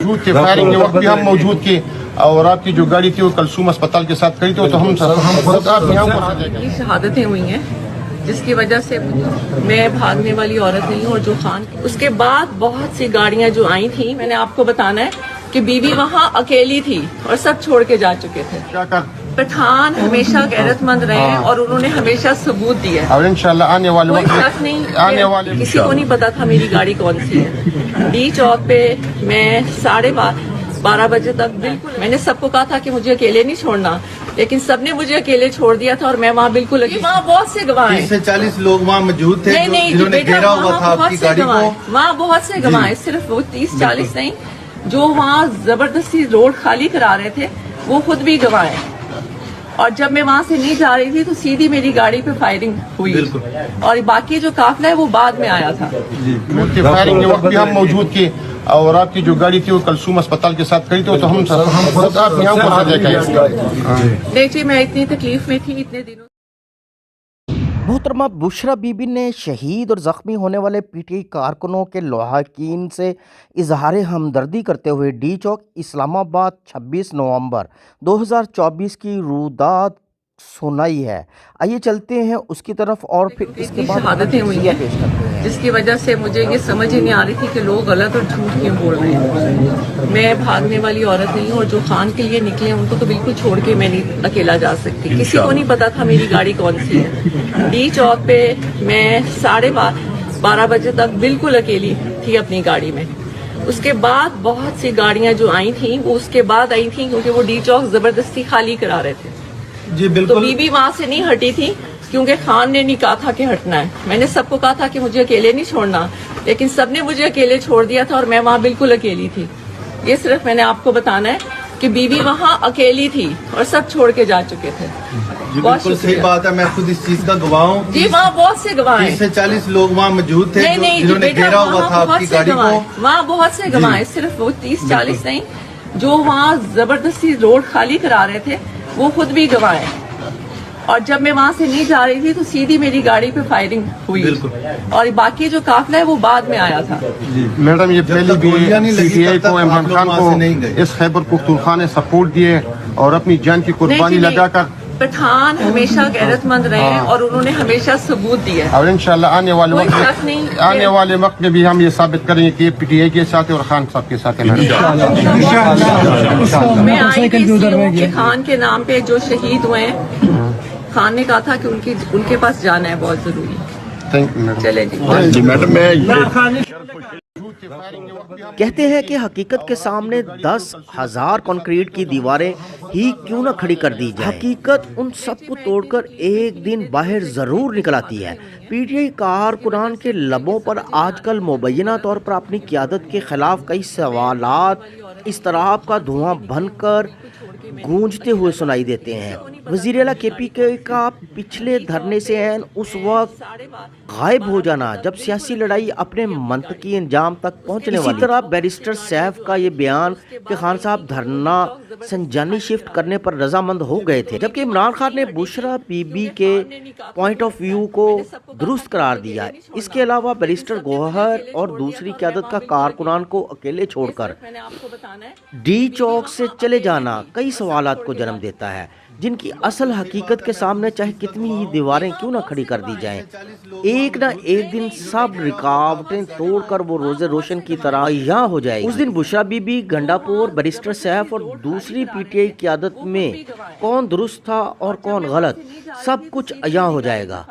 موجود تھے, فائرنگ کے وقت بھی ہم موجود تھے, اور آپ کی جو گاڑی تھی وہ کلثوم اسپتال کے ساتھ کھڑی تھی, تو ہم خود آپ یہاں پر شہادتیں ہوئی ہیں جس کی وجہ سے میں بھاگنے والی عورت نہیں ہوں. اور جو خان اس کے بعد بہت سی گاڑیاں جو آئی تھیں, میں نے آپ کو بتانا ہے کہ بیوی وہاں اکیلی تھی اور سب چھوڑ کے جا چکے تھے. پٹھان ہمیشہ غیرت مند رہے اور انہوں نے ہمیشہ ثبوت دیا ہے, اور انشاءاللہ آنے والے کوئی شک نہیں. کسی کو نہیں پتا تھا میری گاڑی کون سی ہے. ڈی چوک پہ میں 12:30 بجے تک بالکل میں نے سب کو کہا تھا کہ مجھے اکیلے نہیں چھوڑنا, لیکن سب نے مجھے اکیلے چھوڑ دیا تھا, اور میں وہاں بالکل وہاں بہت سے گواہ ہیں. 30 سے 40 لوگ وہاں موجود تھے جنہوں نے گھیرا ہوا تھا آپ کی گاڑی کو. وہاں بہت سے گواہ ہیں, صرف وہ 30-40 نہیں, جو وہاں زبردستی روڈ خالی کرا رہے تھے وہ خود بھی گواہ ہیں. اور جب میں وہاں سے نہیں جا رہی تھی تو سیدھی میری گاڑی پہ فائرنگ ہوئی, اور باقی جو قافلہ ہے وہ بعد میں آیا تھا. فائرنگ کے وقت بھی ہم موجود تھے, اور آپ کی جو گاڑی تھی وہ کلثوم اسپتال کے ساتھ کھڑی تھی, تو ہم خود آپ یہاں پر نہیں جی, میں اتنی تکلیف میں تھی اتنے دنوں. محترمہ بشرا بی بی نے شہید اور زخمی ہونے والے پی ٹی آئی کارکنوں کے لواحقین سے اظہار ہمدردی کرتے ہوئے ڈی چوک اسلام آباد 26 نومبر 2024 کی رودات سنائی ہے. آئیے چلتے ہیں اس کی طرف, اور پھر اس کے بعد شہادتیں ہوئی ہیں پیش کرتے ہیں جس کی وجہ سے مجھے یہ سمجھ ہی نہیں آ رہی تھی کہ لوگ غلط اور جھوٹ کیوں بول رہے ہیں. میں بھاگنے والی عورت نہیں ہوں, اور جو خان کے لیے نکلے ان کو تو بالکل چھوڑ کے میں نہیں اکیلا جا سکتی. کسی کو نہیں پتا تھا میری گاڑی کون سی ہے. ڈی چوک پہ میں 12:30 بجے تک بالکل اکیلی تھی اپنی گاڑی میں. اس کے بعد بہت سی گاڑیاں جو آئی تھیں وہ اس کے بعد آئی تھیں, کیونکہ وہ ڈی چوک زبردستی خالی کرا رہے تھے. جی تو بالکل. بیوی وہاں سے نہیں ہٹی تھی کیونکہ خان نے نہیں کہا تھا کہ ہٹنا ہے. میں نے سب کو کہا تھا کہ مجھے اکیلے نہیں چھوڑنا, لیکن سب نے مجھے اکیلے چھوڑ دیا تھا, اور میں وہاں بالکل اکیلی تھی. یہ صرف میں نے آپ کو بتانا ہے کہ بیوی وہاں اکیلی تھی اور سب چھوڑ کے جا چکے تھے. جی بالکل صحیح بات ہے, میں خود اس چیز کا گواہ ہوں. جی وہاں بہت سے گواہ ہیں. 30 سے 40 لوگ وہاں موجود تھے جنہوں نے گھیرا ہوا تھا آپ کی گاڑی کو. وہاں بہت سے گواہ ہیں, صرف وہ 30-40 نہیں, جو وہاں زبردستی روڈ خالی کرا رہے تھے وہ خود بھی گواہ ہیں. اور جب میں وہاں سے نہیں جا رہی تھی تو سیدھی میری گاڑی پہ فائرنگ ہوئی, اور باقی جو قافلہ ہے وہ بعد میں آیا تھا. میڈم یہ پہلی بھی سی ٹی آئی کو, عمران خان کو اس خیبر پختونخوا نے سپورٹ دیے اور اپنی جان کی قربانی لگا کر. پٹھان ہمیشہ غیرت مند رہے اور انہوں نے ہمیشہ ثبوت دیا ہے, اور انشاءاللہ آنے والے وقت میں بھی ہم یہ ثابت کریں گے کہ پی ٹی آئی کے ساتھ اور خان صاحب کے ساتھ. میں آئی تھی خان کے نام پہ جو شہید ہوئے ہیں, خان نے کہا تھا کہ ان کے پاس جانا ہے بہت ضروری. چلے جی میڈم. کہتے ہیں کہ حقیقت کے سامنے 10,000 کنکریٹ کی دیواریں ہی کیوں نہ کھڑی کر دی جائیں, حقیقت ان سب کو توڑ کر ایک دن باہر ضرور نکل آتی ہے. پی ٹی آئی کارکنان کے لبوں پر آج کل مبینہ طور پر اپنی قیادت کے خلاف کئی سوالات اضطراب کا دھواں بن کر گونجتے ہوئے سنائی دیتے ہیں. وزیر اعلیٰ کے پی کے کا پچھلے دھرنے سے اس وقت غائب ہو جانا جب سیاسی لڑائی اپنے منطقی انجام تک پہنچنے والی. اسی طرح بیرسٹر سیف کا یہ بیان کہ خان صاحب دھرنا سنجانی شفٹ کرنے پر رضامند ہو گئے تھے, جبکہ عمران خان نے بشرا بی بی کے پوائنٹ آف ویو کو درست قرار دیا. اس کے علاوہ بیرسٹر گوہر اور دوسری قیادت کا کارکنان کو اکیلے چھوڑ کر ڈی چوک سے چلے جانا کئی سوالات کو جنم دیتا ہے, جن کی اصل حقیقت کے سامنے چاہے کتنی ہی دیواریں کیوں نہ کھڑی کر دی جائیں, ایک نہ ایک دن سب رکاوٹیں توڑ کر وہ روز روشن کی طرح عیاں ہو جائے گی. اس دن بشرا بی بی, گنڈا پور, بیرسٹر سیف اور دوسری پی ٹی آئی قیادت میں کون درست تھا اور کون غلط, سب کچھ عیاں ہو جائے گا.